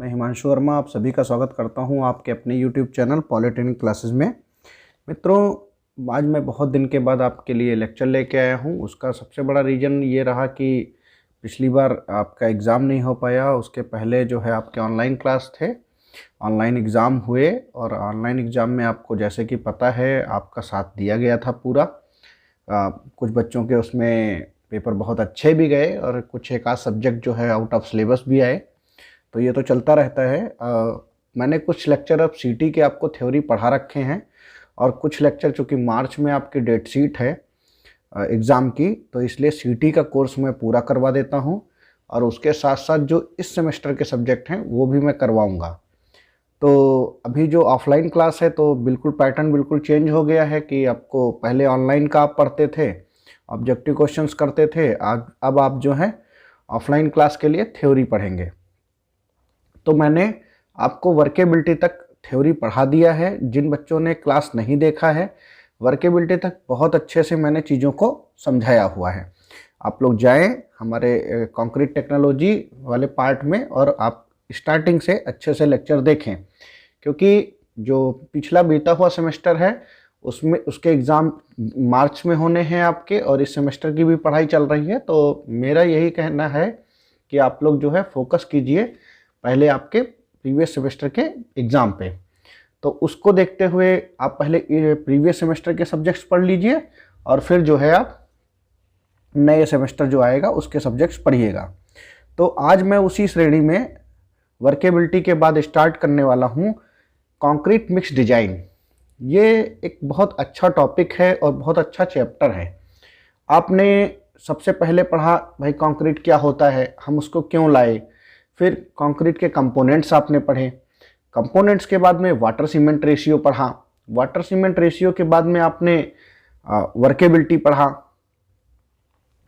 मैं हिमांशु वर्मा आप सभी का स्वागत करता हूं आपके अपने यूट्यूब चैनल पॉलिटेक्निक क्लासेस में। मित्रों, आज मैं बहुत दिन के बाद आपके लिए लेक्चर लेके आया हूं। उसका सबसे बड़ा रीज़न ये रहा कि पिछली बार आपका एग्ज़ाम नहीं हो पाया, उसके पहले जो है आपके ऑनलाइन क्लास थे, ऑनलाइन एग्ज़ाम हुए और ऑनलाइन एग्ज़ाम में आपको जैसे कि पता है आपका साथ दिया गया था पूरा। कुछ बच्चों के उसमें पेपर बहुत अच्छे भी गए और कुछ एक आध सब्जेक्ट जो है आउट ऑफ सिलेबस भी आए, तो ये तो चलता रहता है। मैंने कुछ लेक्चर अब सीटी के आपको थ्योरी पढ़ा रखे हैं और कुछ लेक्चर चूँकि मार्च में आपकी डेट शीट है एग्ज़ाम की, तो इसलिए सीटी का कोर्स मैं पूरा करवा देता हूँ और उसके साथ साथ जो इस सेमेस्टर के सब्जेक्ट हैं वो भी मैं करवाऊँगा। तो अभी जो ऑफलाइन क्लास है तो बिल्कुल पैटर्न बिल्कुल चेंज हो गया है कि आपको पहले ऑनलाइन का आप पढ़ते थे, ऑब्जेक्टिव क्वेश्चंस करते थे, आज अब आप जो है ऑफलाइन क्लास के लिए थ्योरी पढ़ेंगे। तो मैंने आपको वर्केबिलिटी तक थ्योरी पढ़ा दिया है। जिन बच्चों ने क्लास नहीं देखा है, वर्केबिलिटी तक बहुत अच्छे से मैंने चीज़ों को समझाया हुआ है। आप लोग जाएं हमारे कंक्रीट टेक्नोलॉजी वाले पार्ट में और आप स्टार्टिंग से अच्छे से लेक्चर देखें, क्योंकि जो पिछला बीता हुआ सेमेस्टर है उसमें उसके एग्ज़ाम मार्च में होने हैं आपके और इस सेमेस्टर की भी पढ़ाई चल रही है। तो मेरा यही कहना है कि आप लोग जो है फोकस कीजिए पहले आपके प्रीवियस सेमेस्टर के एग्ज़ाम पे। तो उसको देखते हुए आप पहले प्रीवियस सेमेस्टर के सब्जेक्ट्स पढ़ लीजिए और फिर जो है आप नए सेमेस्टर जो आएगा उसके सब्जेक्ट्स पढ़िएगा। तो आज मैं उसी श्रेणी में वर्केबिलिटी के बाद स्टार्ट करने वाला हूँ कंक्रीट मिक्स डिजाइन। ये एक बहुत अच्छा टॉपिक है और बहुत अच्छा चैप्टर है। आपने सबसे पहले पढ़ा भाई कंक्रीट क्या होता है, हम उसको क्यों लाए, फिर कंक्रीट के कंपोनेंट्स आपने पढ़े, कंपोनेंट्स के बाद में वाटर सीमेंट रेशियो पढ़ा, वाटर सीमेंट रेशियो के बाद में आपने वर्केबिलिटी पढ़ा,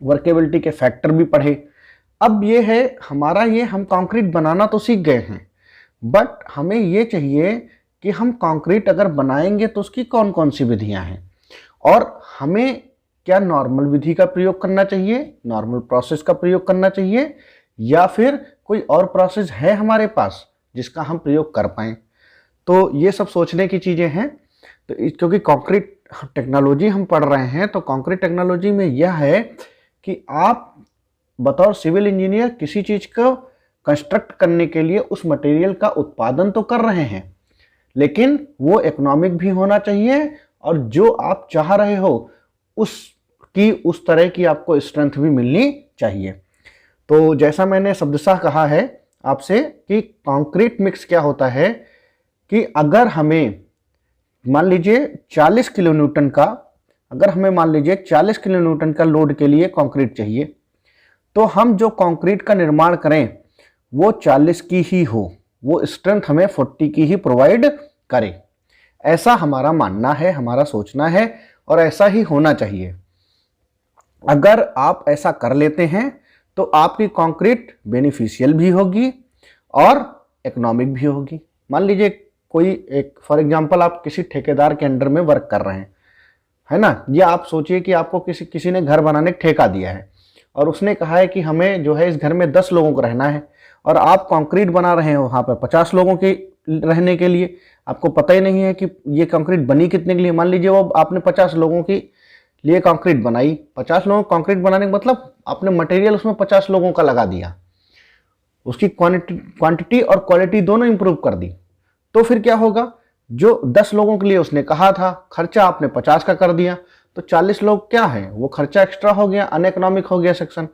वर्केबिलिटी के फैक्टर भी पढ़े। अब ये है हमारा, ये हम कंक्रीट बनाना तो सीख गए हैं, बट हमें ये चाहिए कि हम कंक्रीट अगर बनाएंगे तो उसकी कौन कौन सी विधियां हैं और हमें क्या नॉर्मल विधि का प्रयोग करना चाहिए, नॉर्मल प्रोसेस का प्रयोग करना चाहिए, या फिर कोई और प्रोसेस है हमारे पास जिसका हम प्रयोग कर पाएँ। तो ये सब सोचने की चीज़ें हैं। तो क्योंकि कंक्रीट टेक्नोलॉजी हम पढ़ रहे हैं, तो कंक्रीट टेक्नोलॉजी में यह है कि आप बतौर सिविल इंजीनियर किसी चीज़ को कंस्ट्रक्ट करने के लिए उस मटेरियल का उत्पादन तो कर रहे हैं, लेकिन वो इकोनॉमिक भी होना चाहिए और जो आप चाह रहे हो उसकी उस तरह की आपको स्ट्रेंथ भी मिलनी चाहिए। तो जैसा मैंने शब्दशः कहा है आपसे कि कंक्रीट मिक्स क्या होता है कि अगर हमें मान लीजिए 40 किलो न्यूटन का, अगर हमें मान लीजिए 40 किलो न्यूटन का लोड के लिए कंक्रीट चाहिए, तो हम जो कंक्रीट का निर्माण करें वो 40 की ही हो, वो स्ट्रेंथ हमें 40 की ही प्रोवाइड करे। ऐसा हमारा मानना है, हमारा सोचना है और ऐसा ही होना चाहिए। अगर आप ऐसा कर लेते हैं तो आपकी कंक्रीट बेनिफिशियल भी होगी और इकोनॉमिक भी होगी। मान लीजिए कोई एक फॉर एग्जांपल आप किसी ठेकेदार के अंडर में वर्क कर रहे हैं, है ना, या आप सोचिए कि आपको किसी ने घर बनाने का ठेका दिया है और उसने कहा है कि हमें जो है इस घर में 10 लोगों को रहना है और आप कंक्रीट बना रहे हैं वहाँ पर 50 लोगों के रहने के लिए। आपको पता ही नहीं है कि ये कंक्रीट बनी कितने के लिए। मान लीजिए वो आपने 50 लोगों के लिए कंक्रीट बनाई, 50 लोगों को कंक्रीट बनाने का मतलब आपने मटेरियल उसमें 50 लोगों का लगा दिया, उसकी क्वांटिटी और क्वालिटी दोनों इंप्रूव कर दी। तो फिर क्या होगा, जो 10 लोगों के लिए उसने कहा था खर्चा आपने 50 का कर दिया, तो 40 लोग क्या है, वो खर्चा एक्स्ट्रा हो गया, अनइकोनॉमिक हो गया सेक्शन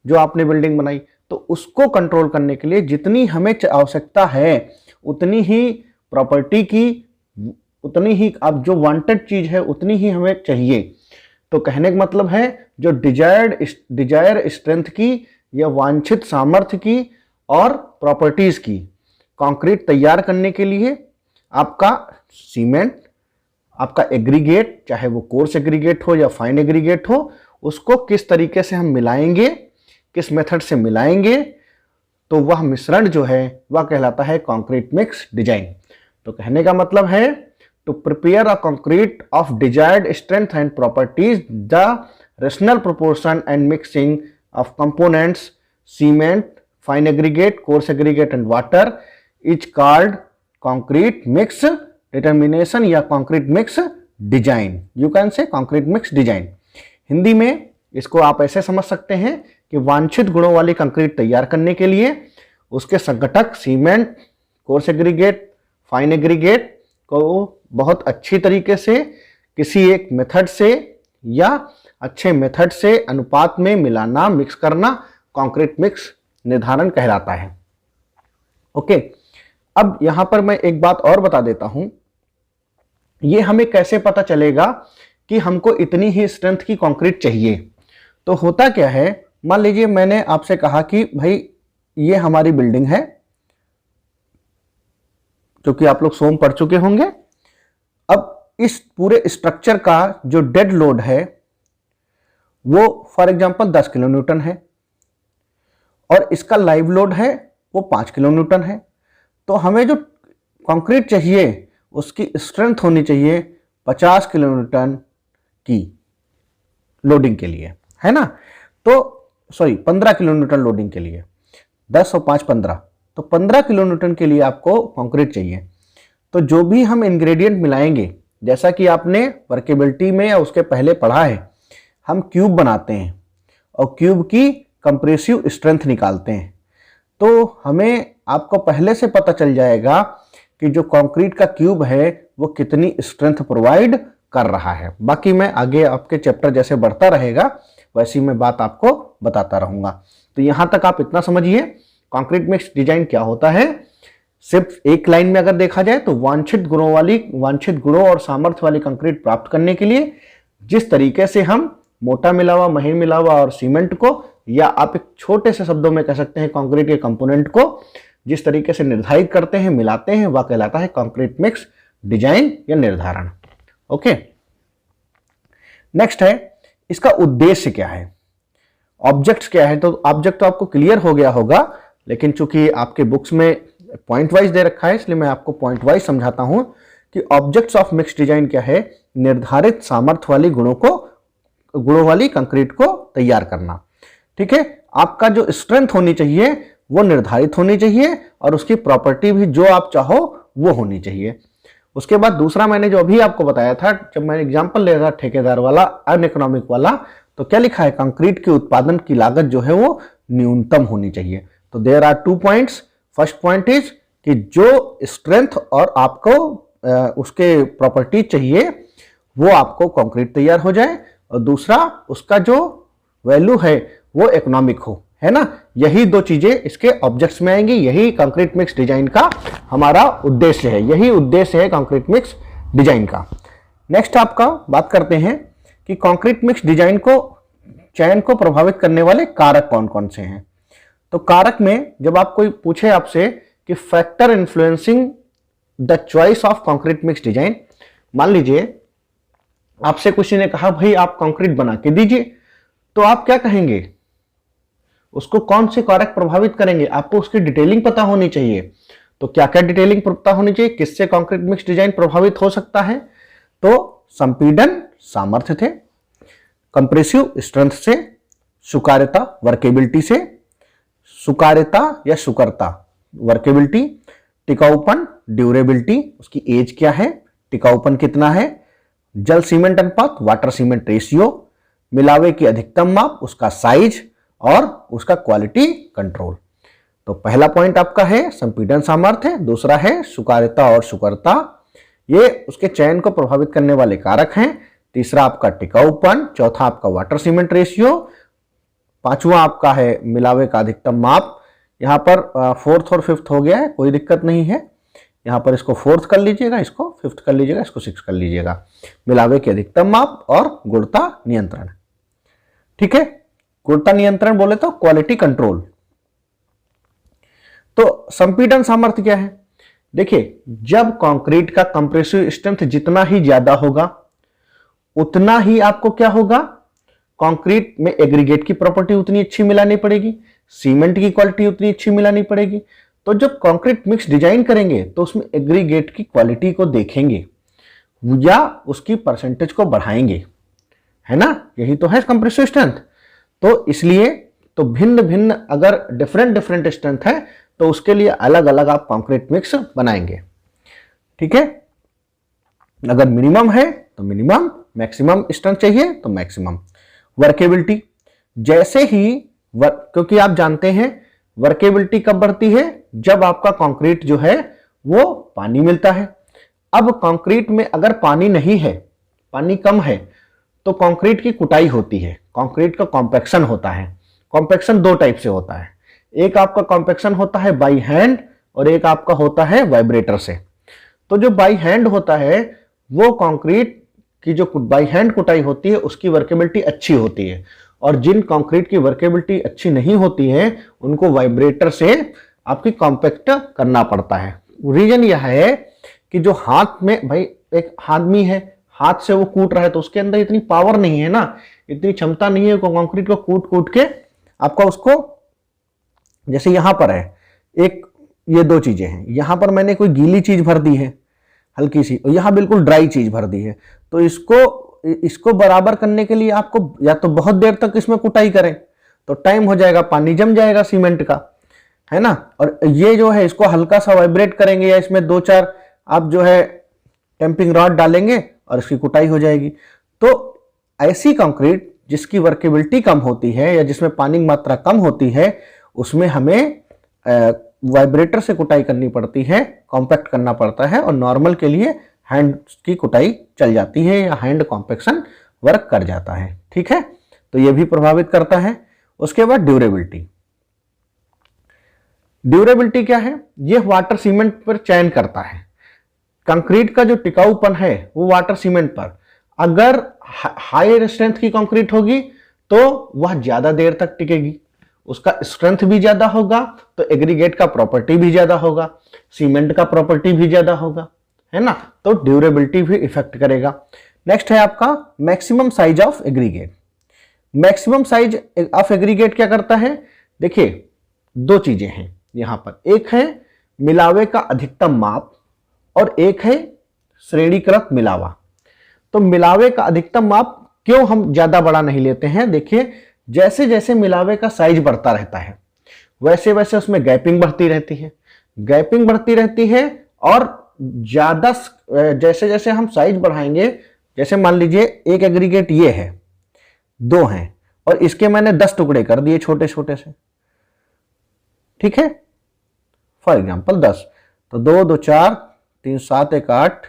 जो आपने बिल्डिंग बनाई। तो उसको कंट्रोल करने के लिए जितनी हमें आवश्यकता है उतनी ही प्रॉपर्टी की, उतनी ही अब जो वांटेड चीज है उतनी ही हमें चाहिए। तो कहने का मतलब है जो डिजायर स्ट्रेंथ की या वांछित सामर्थ्य की और प्रॉपर्टीज की कंक्रीट तैयार करने के लिए आपका सीमेंट, आपका एग्रीगेट, चाहे वो कोर्स एग्रीगेट हो या फाइन एग्रीगेट हो, उसको किस तरीके से हम मिलाएंगे, किस मेथड से मिलाएंगे, तो वह मिश्रण जो है वह कहलाता है कंक्रीट मिक्स डिजाइन। तो कहने का मतलब है to prepare a concrete of desired strength and properties, the rational proportion and mixing of components, cement, fine aggregate, coarse aggregate and water is called concrete mix determination या concrete mix design, you can say concrete mix design. Hindi में इसको आप ऐसे समझ सकते हैं कि वांछित गुणों वाली कंक्रीट तैयार करने के लिए उसके संगठक cement, coarse aggregate, fine aggregate को बहुत अच्छी तरीके से किसी एक मेथड से या अच्छे मेथड से अनुपात में मिलाना, मिक्स करना कंक्रीट मिक्स निर्धारण कहलाता है। ओके, अब यहां पर मैं एक बात और बता देता हूं, ये हमें कैसे पता चलेगा कि हमको इतनी ही स्ट्रेंथ की कंक्रीट चाहिए। तो होता क्या है, मान लीजिए मैंने आपसे कहा कि भाई ये हमारी बिल्डिंग है, क्योंकि आप लोग सोम पढ़ चुके होंगे। अब इस पूरे स्ट्रक्चर का जो डेड लोड है वो फॉर एग्जांपल 10 किलो न्यूटन है और इसका लाइव लोड है वो 5 किलो न्यूटन है। तो हमें जो कंक्रीट चाहिए उसकी स्ट्रेंथ होनी चाहिए 50 किलो न्यूटन की लोडिंग के लिए, है ना। तो 15 किलो न्यूटन लोडिंग के लिए, 10 और 5 15, तो 15 किलो न्यूटन के लिए आपको कंक्रीट चाहिए। तो जो भी हम इंग्रेडिएंट मिलाएंगे, जैसा कि आपने वर्केबिलिटी में या उसके पहले पढ़ा है, हम क्यूब बनाते हैं और क्यूब की कंप्रेसिव स्ट्रेंथ निकालते हैं। तो हमें आपको पहले से पता चल जाएगा कि जो कंक्रीट का क्यूब है वो कितनी स्ट्रेंथ प्रोवाइड कर रहा है। बाकी मैं आगे आपके चैप्टर जैसे बढ़ता रहेगा वैसी मैं बात आपको बताता रहूंगा। तो यहां तक आप इतना समझिए कंक्रीट मिक्स डिजाइन क्या होता है। सिर्फ एक लाइन में अगर देखा जाए तो वांछित गुणों और सामर्थ्य वाली कंक्रीट प्राप्त करने के लिए जिस तरीके से हम मोटा मिलावा, महीन मिलावा और सीमेंट को, या आप एक छोटे से शब्दों में कह सकते हैं कंक्रीट के कंपोनेंट को जिस तरीके से निर्धारित करते हैं, मिलाते हैं, वह कहलाता है कंक्रीट मिक्स डिजाइन या निर्धारण। ओके, नेक्स्ट है इसका उद्देश्य क्या है, ऑब्जेक्ट्स क्या है। तो ऑब्जेक्ट तो आपको क्लियर हो गया होगा, लेकिन चूंकि आपके बुक्स में पॉइंट वाइज दे रखा है इसलिए मैं आपको पॉइंट वाइज समझाता हूं कि ऑब्जेक्ट्स ऑफ मिक्स डिजाइन क्या है। निर्धारित सामर्थ्य वाली गुणों वाली कंक्रीट को तैयार करना। ठीक है, आपका जो स्ट्रेंथ होनी चाहिए वो निर्धारित होनी चाहिए और उसकी प्रॉपर्टी भी जो आप चाहो वो होनी चाहिए। उसके बाद दूसरा मैंने जो अभी आपको बताया था, जब मैंने एग्जांपल ले रहा ठेकेदार वाला, अनइकोनॉमिक वाला, तो क्या लिखा है, कंक्रीट के उत्पादन की लागत जो है वो न्यूनतम होनी चाहिए। तो there are 2 points. First point is कि जो स्ट्रेंथ और आपको उसके प्रॉपर्टी चाहिए वो आपको कंक्रीट तैयार हो जाए, और दूसरा उसका जो वैल्यू है वो इकोनॉमिक हो, है ना। यही दो चीजें इसके ऑब्जेक्ट्स में आएंगी। यही कंक्रीट मिक्स डिजाइन का हमारा उद्देश्य है, यही उद्देश्य है कंक्रीट मिक्स डिजाइन का। नेक्स्ट आपका बात करते हैं कि कंक्रीट मिक्स डिजाइन को चयन को प्रभावित करने वाले कारक कौन कौन से हैं। तो कारक में जब आप कोई पूछे आपसे कि factor influencing the choice of concrete mix design, मान लीजिए आपसे किसी ने कहा भाई आप कंक्रीट बना के दीजिए, तो आप क्या कहेंगे, उसको कौन से कारक प्रभावित करेंगे, आपको उसकी डिटेलिंग पता होनी चाहिए। तो क्या क्या डिटेलिंग पता होनी चाहिए, किससे कंक्रीट मिक्स डिजाइन प्रभावित हो सकता है। तो संपीड़न सामर्थ्य थे, कंप्रेसिव स्ट्रेंथ से, सुकार्यता वर्केबिलिटी से, सुकार्यता या सुकरता वर्केबिलिटी, टिकाऊपन ड्यूरेबिलिटी, उसकी एज क्या है, टिकाऊपन कितना है, जल सीमेंट अनुपात वाटर सीमेंट रेशियो, मिलावे की अधिकतम माप, उसका साइज और उसका क्वालिटी कंट्रोल। तो पहला पॉइंट आपका है संपीड़न सामर्थ्य, दूसरा है सुकार्यता और सुकरता, ये उसके चयन को प्रभावित करने वाले कारक हैं। तीसरा आपका टिकाऊपन, चौथा आपका वाटर सीमेंट रेशियो, पांचवा आपका है मिलावे का अधिकतम माप। यहां पर फोर्थ और फिफ्थ हो गया है, कोई दिक्कत नहीं है, यहां पर इसको फोर्थ कर लीजिएगा, इसको फिफ्थ कर लीजिएगा, इसको सिक्स कर लीजिएगा। मिलावे की अधिकतम माप और गुणवत्ता नियंत्रण। ठीक है, गुणवत्ता नियंत्रण बोले तो क्वालिटी कंट्रोल। तो संपीड़न सामर्थ्य क्या है, देखिए जब कंक्रीट का कंप्रेसिव स्ट्रेंथ जितना ही ज्यादा होगा उतना ही आपको क्या होगा, कंक्रीट में एग्रीगेट की प्रॉपर्टी उतनी अच्छी मिलानी पड़ेगी, सीमेंट की क्वालिटी उतनी अच्छी मिलानी पड़ेगी। तो जब कंक्रीट मिक्स डिजाइन करेंगे तो उसमें एग्रीगेट की क्वालिटी को देखेंगे या उसकी परसेंटेज को बढ़ाएंगे, है ना, यही तो है कंप्रेसिव स्ट्रेंथ। तो इसलिए तो भिन्न भिन्न अगर डिफरेंट स्ट्रेंथ है तो उसके लिए अलग अलग आप कंक्रीट मिक्स बनाएंगे। ठीक है, अगर मिनिमम है तो मिनिमम, मैक्सिमम स्ट्रेंथ चाहिए तो मैक्सिमम। वर्केबिलिटी, जैसे ही क्योंकि आप जानते हैं वर्केबिलिटी कब बढ़ती है, जब आपका कंक्रीट जो है वो पानी मिलता है। अब कंक्रीट में अगर पानी नहीं है, पानी कम है, तो कंक्रीट की कुटाई होती है, कंक्रीट का कॉम्पैक्शन होता है। कॉम्पैक्शन दो टाइप से होता है, एक आपका कॉम्पैक्शन होता है बाई हैंड और एक आपका होता है वाइब्रेटर से। तो जो बाई हैंड होता है वो कंक्रीट की जो बाई हैंड कुटाई होती है उसकी वर्केबिलिटी अच्छी होती है, और जिन कंक्रीट की वर्केबिलिटी अच्छी नहीं होती है उनको वाइब्रेटर से आपकी कॉम्पैक्ट करना पड़ता है। रीजन यह है कि जो हाथ में, भाई एक आदमी है, हाथ से वो कूट रहा है तो उसके अंदर इतनी पावर नहीं है ना, इतनी क्षमता नहीं है कंक्रीट को कूट कूट के आपका उसको, जैसे यहां पर है एक, ये दो चीजें हैं, यहां पर मैंने कोई गीली चीज भर दी है हल्की सी, और यहां बिल्कुल ड्राई चीज भर दी है, तो इसको बराबर करने के लिए आपको या तो बहुत देर तक इसमें कुटाई करें तो टाइम हो जाएगा, पानी जम जाएगा सीमेंट का, है ना, और ये जो है इसको हल्का सा वाइब्रेट करेंगे या इसमें दो चार आप जो है टेम्पिंग रॉड डालेंगे और इसकी कुटाई हो जाएगी। तो ऐसी कंक्रीट जिसकी वर्केबिलिटी कम होती है या जिसमें पानी की मात्रा कम होती है उसमें हमें वाइब्रेटर से कुटाई करनी पड़ती है, कॉम्पैक्ट करना पड़ता है, और नॉर्मल के लिए हैंड की कुटाई चल जाती है या हैंड कॉम्पैक्शन वर्क कर जाता है। ठीक है, तो यह भी प्रभावित करता है। उसके बाद ड्यूरेबिलिटी। ड्यूरेबिलिटी क्या है, यह वाटर सीमेंट पर चयन करता है। कंक्रीट का जो टिकाऊपन है वो वाटर सीमेंट पर, अगर हाई स्ट्रेंथ की कंक्रीट होगी तो वह ज्यादा देर तक टिकेगी, उसका स्ट्रेंथ भी ज्यादा होगा तो एग्रीगेट का प्रॉपर्टी भी ज्यादा होगा, सीमेंट का प्रॉपर्टी भी ज्यादा होगा, है ना, तो ड्यूरेबिलिटी भी इफेक्ट करेगा। नेक्स्ट है आपका maximum size of aggregate. Maximum size of aggregate क्या करता है, देखिए दो चीजें हैं यहां पर, एक है मिलावे का अधिकतम माप और एक है श्रेणीकृत मिलावा। तो मिलावे का अधिकतम माप क्यों हम ज्यादा बड़ा नहीं लेते हैं, देखिए जैसे जैसे मिलावे का साइज बढ़ता रहता है वैसे वैसे उसमें गैपिंग बढ़ती रहती है, गैपिंग बढ़ती रहती है, और ज्यादा जैसे जैसे हम साइज बढ़ाएंगे, जैसे मान लीजिए एक एग्रीगेट ये है, दो हैं, और इसके मैंने 10 टुकड़े कर दिए छोटे छोटे से, ठीक है, फॉर एग्जांपल 10, तो 2 2 4 3 7 1 8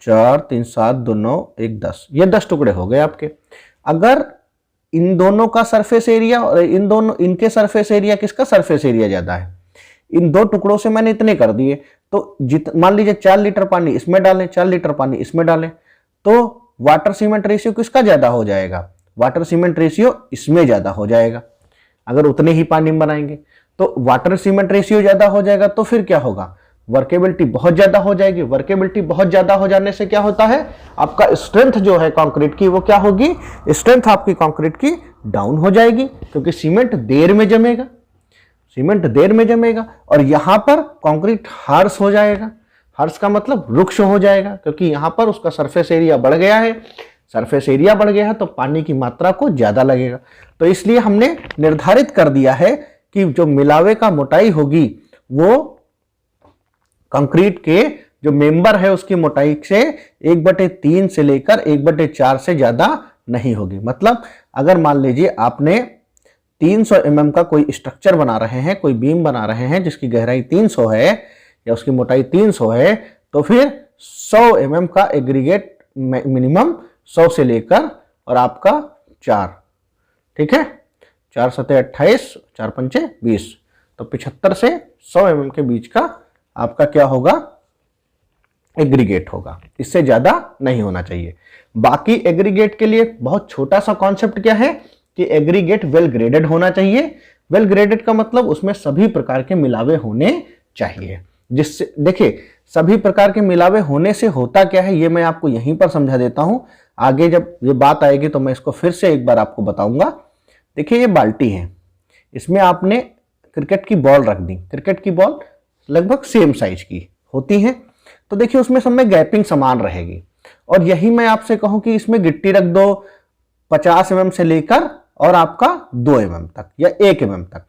4 3 7 2 9 1 10, ये 10 टुकड़े हो गए आपके। अगर इन दोनों का सरफेस एरिया और इनके सरफेस एरिया, किसका सरफेस एरिया ज्यादा है, इन दो टुकड़ों से मैंने इतने कर दिए, तो मान लीजिए 4 लीटर पानी इसमें डालें, 4 लीटर पानी इसमें डालें, तो वाटर सीमेंट रेशियो किसका ज्यादा हो जाएगा, वाटर सीमेंट रेशियो इसमें ज्यादा हो जाएगा। अगर उतने ही पानी में बनाएंगे तो वाटर सीमेंट रेशियो ज्यादा हो जाएगा, तो फिर क्या होगा, वर्केबिलिटी बहुत ज्यादा हो जाएगी। वर्केबिलिटी बहुत ज्यादा हो जाने से क्या होता है, आपका स्ट्रेंथ जो है कंक्रीट की वो क्या होगी, स्ट्रेंथ आपकी कंक्रीट की डाउन हो जाएगी, क्योंकि सीमेंट देर में जमेगा, सीमेंट देर में जमेगा, और यहां पर कंक्रीट हार्श हो जाएगा। हार्श का मतलब रुक्ष हो जाएगा, क्योंकि यहां पर उसका सरफेस एरिया बढ़ गया है, सरफेस एरिया बढ़ गया है तो पानी की मात्रा को ज्यादा लगेगा। तो इसलिए हमने निर्धारित कर दिया है कि जो मिलावे का मोटाई होगी वो कंक्रीट के जो मेंबर है उसकी मोटाई से 1/3 से लेकर 1/4 से ज्यादा नहीं होगी। मतलब अगर मान लीजिए आपने 300 mm का कोई स्ट्रक्चर बना रहे हैं, कोई बीम बना रहे हैं जिसकी गहराई 300 है या उसकी मोटाई 300 है, तो फिर 100 mm का एग्रीगेट मिनिमम 100 से लेकर और आपका 4, ठीक है, 4 7 28 4 5 20, तो 75 से 100 mm के बीच का आपका क्या होगा, एग्रीगेट होगा, इससे ज्यादा नहीं होना चाहिए। बाकी एग्रीगेट के लिए बहुत छोटा सा कॉन्सेप्ट क्या है कि एग्रीगेट वेल ग्रेडेड होना चाहिए। वेल ग्रेडेड का मतलब उसमें सभी प्रकार के मिलावे होने चाहिए, जिससे देखिए सभी प्रकार के मिलावे होने से होता क्या है ये मैं आपको यहीं पर समझा देता हूं, आगे जब ये बात आएगी तो मैं इसको फिर से एक बार आपको बताऊंगा। देखिए ये बाल्टी है, इसमें आपने क्रिकेट की बॉल रख दी, क्रिकेट की बॉल लगभग सेम साइज की होती है, तो देखिए उसमें सब में गैपिंग समान रहेगी। और यही मैं आपसे कहूं कि इसमें गिट्टी रख दो 50 mm से लेकर और आपका 2 mm तक या 1 mm तक,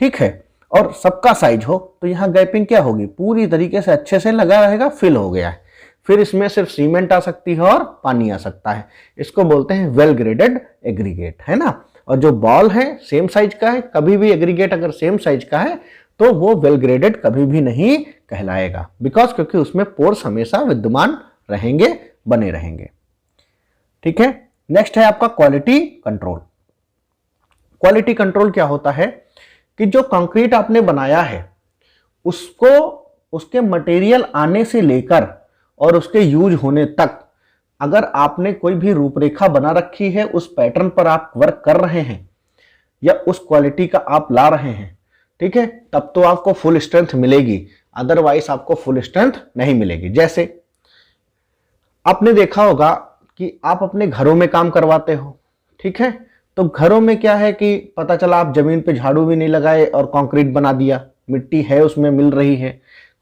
ठीक है, और सबका साइज हो, तो यहाँ गैपिंग क्या होगी, पूरी तरीके से अच्छे से लगा रहेगा, फिल हो गया है। फिर इसमें सिर्फ सीमेंट आ सकती है और पानी आ सकता है। इसको बोलते हैं वेल ग्रेडेड एग्रीगेट, है ना। और जो बॉल है सेम साइज का है, कभी भी एग्रीगेट अगर सेम साइज का है तो वो वेल ग्रेडेड कभी भी नहीं कहलाएगा, बिकॉज क्योंकि उसमें पोर्स हमेशा विद्यमान रहेंगे, बने रहेंगे, ठीक है। नेक्स्ट है आपका क्वालिटी कंट्रोल। क्वालिटी कंट्रोल क्या होता है कि जो कंक्रीट आपने बनाया है उसको उसके मटेरियल आने से लेकर और उसके यूज होने तक अगर आपने कोई भी रूपरेखा बना रखी है, उस पैटर्न पर आप वर्क कर रहे हैं या उस क्वालिटी का आप ला रहे हैं, ठीक है, तब तो आपको फुल स्ट्रेंथ मिलेगी, अदरवाइज आपको फुल स्ट्रेंथ नहीं मिलेगी। जैसे आपने देखा होगा कि आप अपने घरों में काम करवाते हो, ठीक है, तो घरों में क्या है कि पता चला आप जमीन पे झाड़ू भी नहीं लगाए और कंक्रीट बना दिया, मिट्टी है उसमें मिल रही है,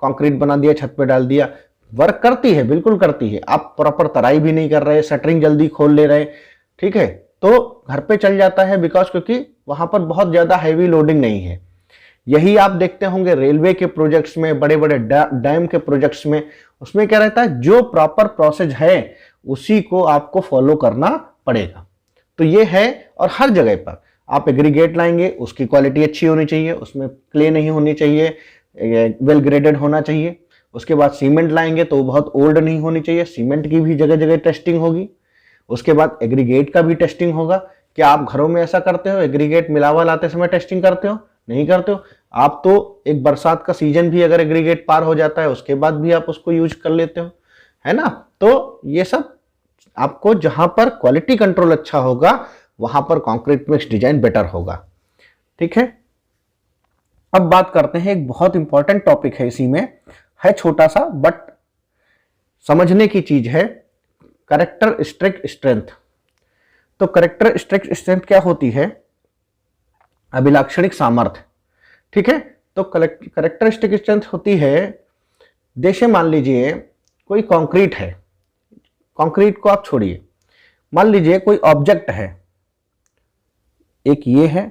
कंक्रीट बना दिया, छत पे डाल दिया, वर्क करती है, बिल्कुल करती है, आप प्रॉपर तराई भी नहीं कर रहे, शटरिंग जल्दी खोल ले रहे, ठीक है, तो घर पे चल जाता है, बिकॉज क्योंकि वहां पर बहुत ज्यादा हैवी लोडिंग नहीं है। यही आप देखते होंगे रेलवे के प्रोजेक्ट्स में, बड़े बड़े डैम के प्रोजेक्ट्स में, उसमें क्या रहता है, जो प्रॉपर प्रोसेस है उसी को आपको फॉलो करना पड़ेगा। तो ये है, और हर जगह पर आप एग्रीगेट लाएंगे उसकी क्वालिटी अच्छी होनी चाहिए, उसमें क्ले नहीं होनी चाहिए, वेल ग्रेडेड होना चाहिए। उसके बाद सीमेंट लाएंगे तो बहुत ओल्ड नहीं होनी चाहिए, सीमेंट की भी जगह जगह टेस्टिंग होगी। उसके बाद एग्रीगेट का भी टेस्टिंग होगा। क्या आप घरों में ऐसा करते हो, एग्रीगेट मिलावा लाते समय टेस्टिंग करते हो? नहीं करते हो। आप तो एक बरसात का सीजन भी अगर एग्रीगेट पार हो जाता है उसके बाद भी आप उसको यूज कर लेते हो, है ना। तो ये सब आपको जहां पर क्वालिटी कंट्रोल अच्छा होगा वहां पर कंक्रीट मिक्स डिजाइन बेटर होगा, ठीक है। अब बात करते हैं, एक बहुत इंपॉर्टेंट टॉपिक है, इसी में है छोटा सा बट समझने की चीज है, कैरेक्टरिस्टिक स्ट्रेंथ। तो कैरेक्टरिस्टिक स्ट्रेंथ क्या होती है? अभिलाक्षणिक सामर्थ्य, ठीक है। तो कैरेक्टरिस्टिक स्ट्रेंथ होती है, जैसे मान लीजिए कोई कंक्रीट है, कंक्रीट को आप छोड़िए, मान लीजिए कोई ऑब्जेक्ट है, एक ये है,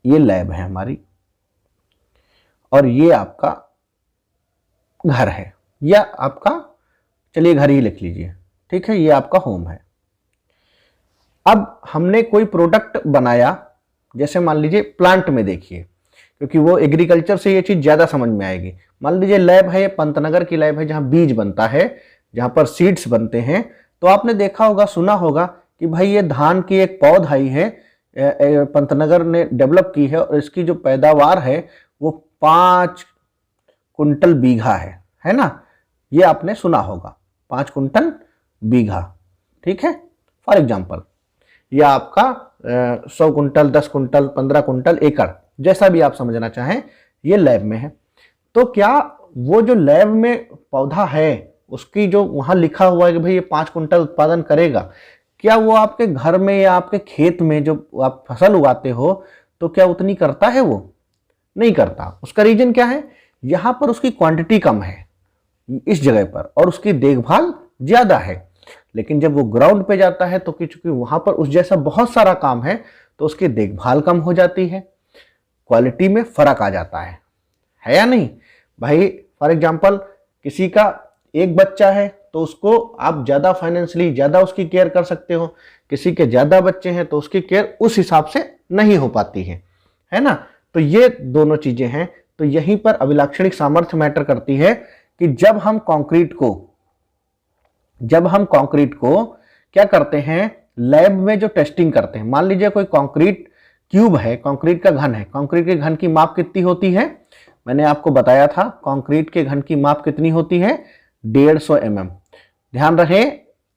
ये लैब है हमारी, और ये आपका घर है, या आपका, चलिए घर ही लिख लीजिए, ठीक है, ये आपका होम है। अब हमने कोई प्रोडक्ट बनाया, जैसे मान लीजिए प्लांट में देखिए, क्योंकि वो एग्रीकल्चर से ये चीज ज्यादा समझ में आएगी। मान लीजिए लैब है, ये पंतनगर की लैब है जहां बीज बनता है, जहां पर सीड्स बनते हैं। तो आपने देखा होगा, सुना होगा कि भाई ये धान की एक पौध आई है, पंतनगर ने डेवलप की है, और इसकी जो पैदावार है वो 5 कुंटल बीघा है ना। ये आपने सुना होगा, 5 कुंटल बीघा, ठीक है, फॉर एग्जाम्पल। या आपका 100 कुंटल, 10 कुंटल, 15 कुंटल, एकड़, जैसा भी आप समझना चाहें, ये लैब में है। तो क्या वो जो लैब में पौधा है उसकी जो वहां लिखा हुआ है कि भाई ये 5 कुंटल उत्पादन करेगा, क्या वो आपके घर में या आपके खेत में जो आप फसल उगाते हो तो क्या उतनी करता है? वो नहीं करता। उसका रीजन क्या है? यहां पर उसकी क्वांटिटी कम है इस जगह पर, और उसकी देखभाल ज्यादा है। लेकिन जब वो ग्राउंड पे जाता है तो चूंकि वहां पर उस जैसा बहुत सारा काम है तो उसकी देखभाल कम हो जाती है, क्वालिटी में फर्क आ जाता है या नहीं भाई। फॉर एग्जाम्पल, किसी का एक बच्चा है तो उसको आप ज्यादा फाइनेंशियली ज्यादा उसकी केयर कर सकते हो, किसी के ज्यादा बच्चे हैं तो उसकी केयर उस हिसाब से नहीं हो पाती है ना। तो ये दोनों चीजें हैं। तो यहीं पर अभिलाक्षणिक सामर्थ्य मैटर करती है कि जब हम कंक्रीट को क्या करते हैं, लैब में जो टेस्टिंग करते हैं, मान लीजिए कोई कंक्रीट क्यूब है, कंक्रीट का घन है, कंक्रीट के घन की माप कितनी होती है? मैंने आपको बताया था, कंक्रीट के घन की माप कितनी होती है? 150 mm। ध्यान रहे,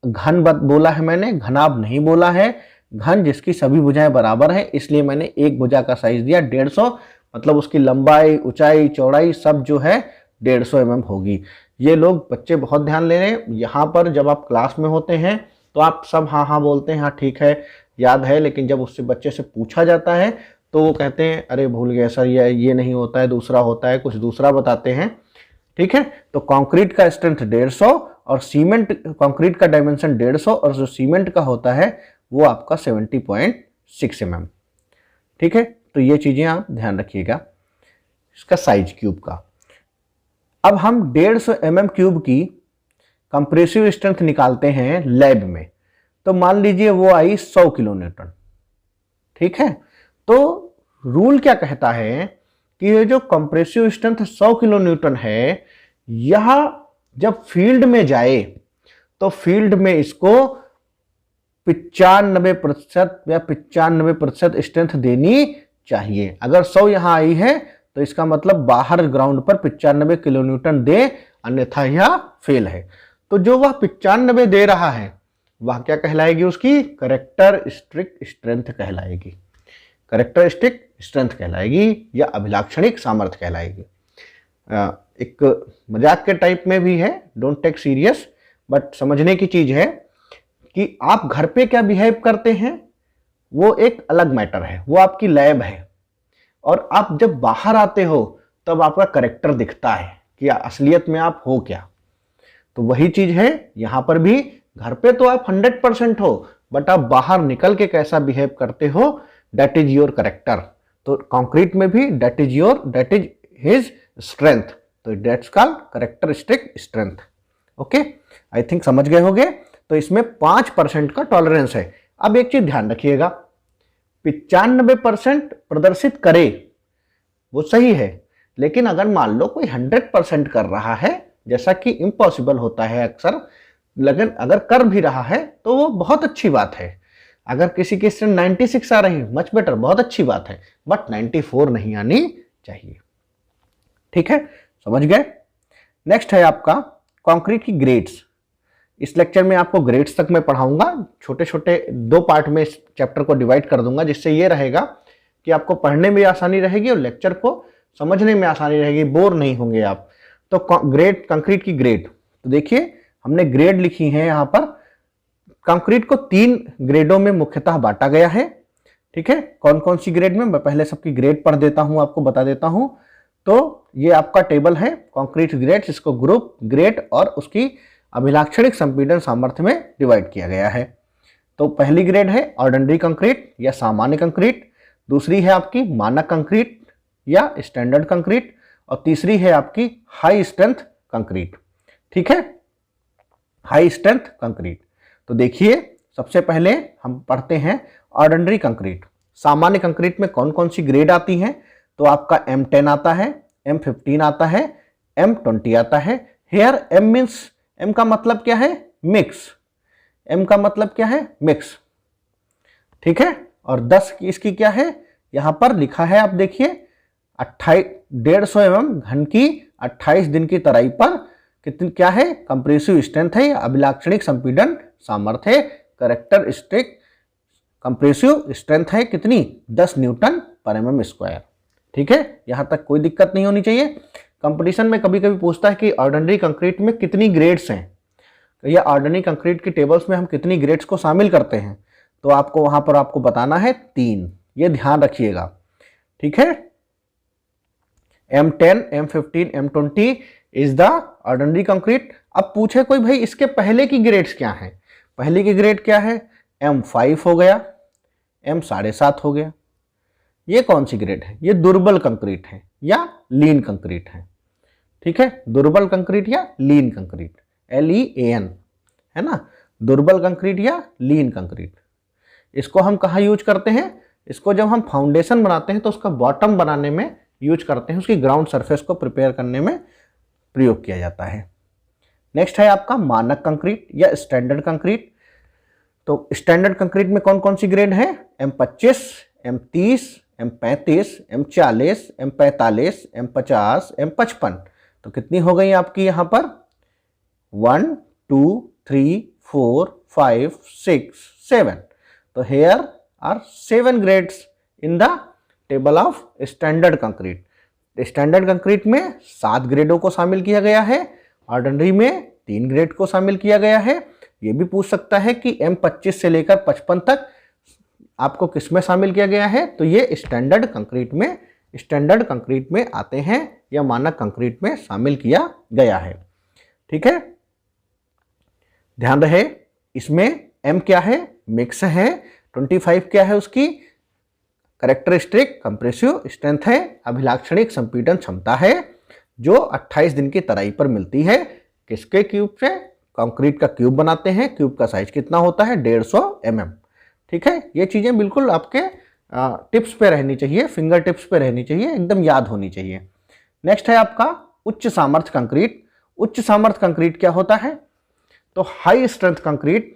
घन बोला है मैंने, घनाभ नहीं बोला है। घन जिसकी सभी भुजाएं बराबर हैं, इसलिए मैंने एक भुजा का साइज दिया 150, मतलब उसकी लंबाई, ऊंचाई, चौड़ाई सब जो है 150 mm होगी। ये लोग बच्चे बहुत ध्यान ले रहे हैं। यहाँ पर जब आप क्लास में होते हैं तो आप सब हाँ हाँ बोलते हैं, हाँ ठीक है, याद है, लेकिन जब उससे बच्चे से पूछा जाता है तो वो कहते हैं अरे भूल गया सर, ये नहीं होता है, दूसरा होता है, कुछ दूसरा बताते हैं, ठीक है। तो कंक्रीट का स्ट्रेंथ 150 और सीमेंट, कंक्रीट का डायमेंशन 150 और जो सीमेंट का होता है वो आपका 70.5 6 mm। ठीक है, तो ये चीजें आप ध्यान रखिएगा इसका साइज क्यूब का। अब हम 150 mm क्यूब की कंप्रेसिव स्ट्रेंथ निकालते हैं लैब में, तो मान लीजिए वो आई 100 किलो न्यूटन। ठीक है, तो रूल क्या कहता है कि ये जो कंप्रेसिव स्ट्रेंथ 100 किलो न्यूटन है, यह जब फील्ड में जाए तो फील्ड में इसको 95% या 95% स्ट्रेंथ देनी चाहिए। अगर 100 यहां आई है तो इसका मतलब बाहर ग्राउंड पर 95 किलो न्यूटन दे, अन्यथा यह फेल है। तो जो वह 95 दे रहा है वह क्या कहलाएगी, उसकी कैरेक्टरिस्टिक स्ट्रेंथ कहलाएगी, कैरेक्टरिस्टिक स्ट्रेंथ कहलाएगी या अभिलाक्षणिक सामर्थ्य कहलाएगी। एक मजाक के टाइप में भी है, डोंट टेक सीरियस, बट समझने की चीज है कि आप घर पे क्या बिहेव करते हैं वो एक अलग मैटर है, वो आपकी लैब है, और आप जब बाहर आते हो तब आपका कैरेक्टर दिखता है कि असलियत में आप हो क्या। तो वही चीज है यहां पर भी, घर पे तो आप 100% हो, बट आप बाहर निकल के कैसा बिहेव करते हो, दैट इज योर कैरेक्टर। तो कंक्रीट में भी दैट इज हिज स्ट्रेंथ, तो that's called characteristic strength. Okay, I think समझ गए होंगे। तो इसमें 5% का टॉलरेंस है। अब एक चीज ध्यान रखिएगा, 95% प्रदर्शित करे वो सही है, लेकिन अगर मान लो कोई 100% कर रहा है, जैसा कि इम्पॉसिबल होता है अक्सर, लेकिन अगर कर भी रहा है तो वो बहुत अच्छी बात है। अगर किसी की स्ट्रेंथ 96 आ रही, मच बेटर, बहुत अच्छी बात है, बट 94 नहीं आनी चाहिए। ठीक है, समझ गए। नेक्स्ट है आपका कंक्रीट की ग्रेड्स। इस लेक्चर में आपको ग्रेड्स तक मैं पढ़ाऊंगा, छोटे छोटे 2 पार्ट में इस चैप्टर को डिवाइड कर दूंगा, जिससे ये रहेगा कि आपको पढ़ने में आसानी रहेगी और लेक्चर को समझने में आसानी रहेगी, बोर नहीं होंगे आप। तो ग्रेड, कंक्रीट की ग्रेड, तो देखिए हमने ग्रेड लिखी है यहाँ पर। कंक्रीट को 3 ग्रेडों में मुख्यतः बांटा गया है। ठीक है, कौन कौन सी ग्रेड में, मैं पहले सबकी ग्रेड पढ़ देता हूं, आपको बता देता हूं। तो ये आपका टेबल है कंक्रीट ग्रेड्स, इसको ग्रुप, ग्रेड और उसकी अभिलाक्षणिक संपीड़न सामर्थ्य में डिवाइड किया गया है। तो पहली ग्रेड है ऑर्डिनरी कंक्रीट या सामान्य कंक्रीट, दूसरी है आपकी मानक कंक्रीट या स्टैंडर्ड कंक्रीट, और तीसरी है आपकी हाई स्ट्रेंथ कंक्रीट। ठीक है, हाई स्ट्रेंथ कंक्रीट। तो देखिए सबसे पहले हम पढ़ते हैं ऑर्डिनरी कंक्रीट। सामान्य कंक्रीट में कौन कौन सी ग्रेड आती हैं, तो आपका M10 आता है, M15 आता है, M20 आता है। हेयर M मीन्स, M का मतलब क्या है, मिक्स, M का मतलब क्या है, मिक्स। ठीक है, और 10 की इसकी क्या है, यहां पर लिखा है, आप देखिए 150 mm घन की 28 दिन की तराई पर कितनी क्या है, कंप्रेसिव स्ट्रेंथ है, अभिलाक्षणिक संपीड़न सामर्थ्य है, कैरेक्टरिस्टिक कंप्रेसिव स्ट्रेंथ है कितनी, 10 न्यूटन पर mm स्क्वायर। ठीक है, यहां तक कोई दिक्कत नहीं होनी चाहिए। कंपटीशन में कभी कभी पूछता है कि ऑर्डिनरी कंक्रीट में कितनी ग्रेड्स हैं, या ऑर्डिनरी कंक्रीट की टेबल्स में हम कितनी ग्रेड्स को शामिल करते हैं, तो आपको वहां पर आपको बताना है 3, ये ध्यान रखिएगा। ठीक है, M10, M15, M20 is the ordinary concrete. अब पूछे कोई भाई इसके पहले की ग्रेड्स क्या हैं, पहले की ग्रेड क्या है, M5 हो गया, M7.5 हो गया। ये कौन सी ग्रेड है, ये दुर्बल कंक्रीट है या लीन कंक्रीट है। ठीक है, दुर्बल कंक्रीट या लीन कंक्रीट, LEAN है ना, दुर्बल कंक्रीट या लीन कंक्रीट। इसको हम कहाँ यूज करते हैं, इसको जब हम फाउंडेशन बनाते हैं तो उसका बॉटम बनाने में यूज करते हैं, उसकी ग्राउंड सरफेस को प्रिपेयर करने में प्रयोग किया जाता है। नेक्स्ट है आपका मानक कंक्रीट या स्टैंडर्ड कंक्रीट। तो स्टैंडर्ड कंक्रीट में कौन कौन सी ग्रेड है, M25, M30, M35, M40, M45, M50, M55। तो कितनी हो गई आपकी यहाँ पर, 1 2 3 4 5 6 7। तो here are 7 grades in the table of standard concrete. Standard concrete में 7 ग्रेडों को शामिल किया गया है, ऑर्डिनरी में 3 ग्रेड को शामिल किया गया है। ये भी पूछ सकता है कि M25 से लेकर 55 तक आपको किस में शामिल किया गया है, तो ये स्टैंडर्ड कंक्रीट में आते हैं या मानक कंक्रीट में शामिल किया गया है। ठीक है, ध्यान रहे इसमें M क्या है, मिक्स है, 25 क्या है उसकी कैरेक्टरिस्टिक कंप्रेसिव स्ट्रेंथ है, अभिलाक्षणिक संपीड़न क्षमता है, जो 28 दिन की तराई पर मिलती है। किसके क्यूब से? कंक्रीट का क्यूब बनाते हैं। क्यूब का साइज कितना होता है? 150 mm। ठीक है, ये चीजें बिल्कुल आपके टिप्स पे रहनी चाहिए, फिंगर टिप्स पे रहनी चाहिए, एकदम याद होनी चाहिए। नेक्स्ट है आपका उच्च सामर्थ्य कंक्रीट। उच्च सामर्थ्य कंक्रीट क्या होता है? तो हाई स्ट्रेंथ कंक्रीट,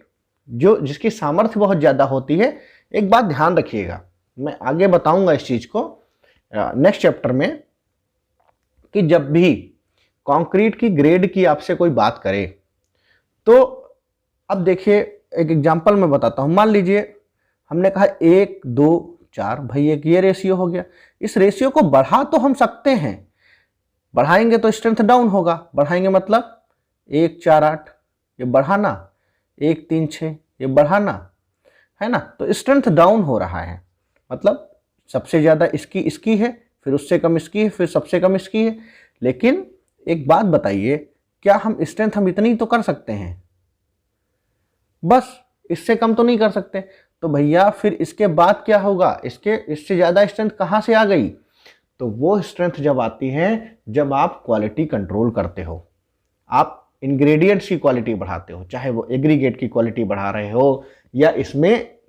जो जिसकी सामर्थ्य बहुत ज्यादा होती है। एक बात ध्यान रखिएगा, मैं आगे बताऊंगा इस चीज को नेक्स्ट चैप्टर में, कि जब भी कंक्रीट की ग्रेड की आपसे कोई बात करे, तो अब देखिए एक एग्जांपल मैं बताता हूं। मान लीजिए हमने कहा 1 2 4, भाई एक ये रेशियो हो गया। इस रेशियो को बढ़ा तो हम सकते हैं, बढ़ाएंगे तो स्ट्रेंथ डाउन होगा। बढ़ाएंगे मतलब 1 4 8, ये बढ़ाना, 1 3 6, ये बढ़ाना, है ना। तो स्ट्रेंथ डाउन हो रहा है, मतलब सबसे ज्यादा इसकी है, फिर उससे कम इसकी है, फिर सबसे कम इसकी है। लेकिन एक बात बताइए, क्या हम स्ट्रेंथ इतनी तो कर सकते हैं? बस इससे कम तो नहीं कर सकते। तो भैया फिर इसके बाद क्या होगा? इससे ज्यादा स्ट्रेंथ कहां से आ गई? तो वो स्ट्रेंथ जब आती है जब आप क्वालिटी कंट्रोल करते हो, आप इंग्रेडिएंट्स की क्वालिटी बढ़ाते हो, चाहे वो एग्रीगेट की क्वालिटी बढ़ा रहे हो या इसमें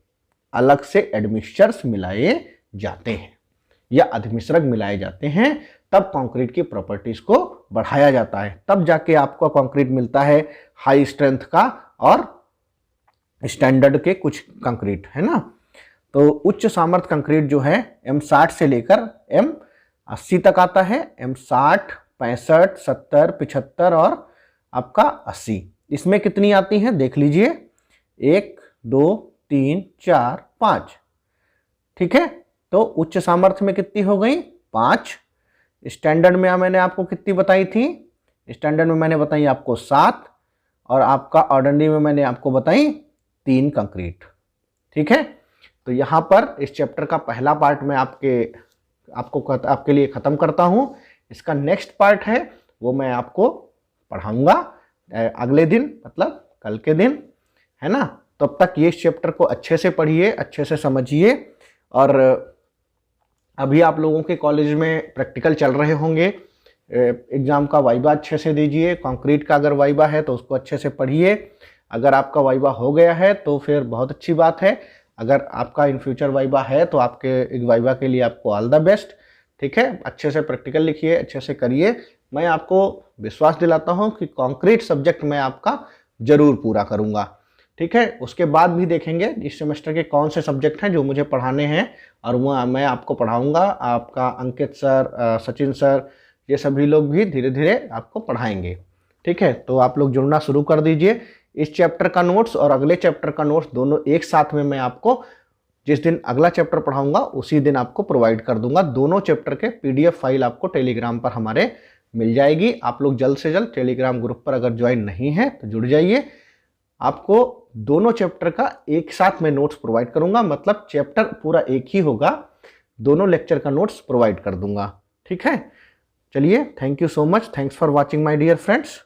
अलग से एडमिक्सचर्स मिलाए जाते हैं या अधिमिश्रक मिलाए जाते हैं, तब कंक्रीट की प्रॉपर्टीज को बढ़ाया जाता है। तब जाके आपको कंक्रीट मिलता है हाई स्ट्रेंथ का और स्टैंडर्ड के कुछ कंक्रीट, है ना। तो उच्च सामर्थ्य कंक्रीट जो है M60 से लेकर M80 तक आता है। M60, 65, 70, 75 और आपका 80। इसमें कितनी आती हैं देख लीजिए, 1 2 3 4 5। ठीक है, तो उच्च सामर्थ्य में कितनी हो गई? 5। स्टैंडर्ड में मैंने आपको कितनी बताई थी? स्टैंडर्ड में मैंने बताई आपको 7, और आपका ऑर्डिनरी में मैंने आपको बताई 3 कंक्रीट। ठीक है, तो यहां पर इस चैप्टर का पहला पार्ट मैं आपके लिए खत्म करता हूं। इसका नेक्स्ट पार्ट है वो मैं आपको पढ़ाऊंगा अगले दिन, मतलब कल के दिन, है ना। तब तक ये इस चैप्टर को अच्छे से पढ़िए, अच्छे से समझिए। और अभी आप लोगों के कॉलेज में प्रैक्टिकल चल रहे होंगे, एग्जाम का वाइवा अच्छे से दीजिए। कंक्रीट का अगर वाइवा है तो उसको अच्छे से पढ़िए। अगर आपका वाइवा हो गया है तो फिर बहुत अच्छी बात है। अगर आपका इन फ्यूचर वाइवा है तो आपके वाइवा के लिए आपको ऑल द बेस्ट। ठीक है, अच्छे से प्रैक्टिकल लिखिए, अच्छे से करिए। मैं आपको विश्वास दिलाता हूं कि कंक्रीट सब्जेक्ट मैं आपका जरूर पूरा करूंगा। ठीक है, उसके बाद भी देखेंगे इस सेमेस्टर के कौन से सब्जेक्ट हैं जो मुझे पढ़ाने हैं, और वो मैं आपको पढ़ाऊंगा। आपका अंकित सर, सचिन सर, ये सभी लोग भी धीरे धीरे आपको पढ़ाएंगे। ठीक है, तो आप लोग जुड़ना शुरू कर दीजिए। इस चैप्टर का नोट्स और अगले चैप्टर का नोट्स दोनों एक साथ में मैं आपको जिस दिन अगला चैप्टर पढ़ाऊंगा उसी दिन आपको प्रोवाइड कर दूंगा। दोनों चैप्टर के PDF फाइल आपको टेलीग्राम पर हमारे मिल जाएगी। आप लोग जल्द से जल्द टेलीग्राम ग्रुप पर अगर ज्वाइन नहीं है तो जुड़ जाइए। आपको दोनों चैप्टर का एक साथ में नोट्स प्रोवाइड करूंगा, मतलब चैप्टर पूरा एक ही होगा, दोनों लेक्चर का नोट्स प्रोवाइड कर दूंगा। ठीक है, चलिए, thank you so much, thanks for watching my dear friends.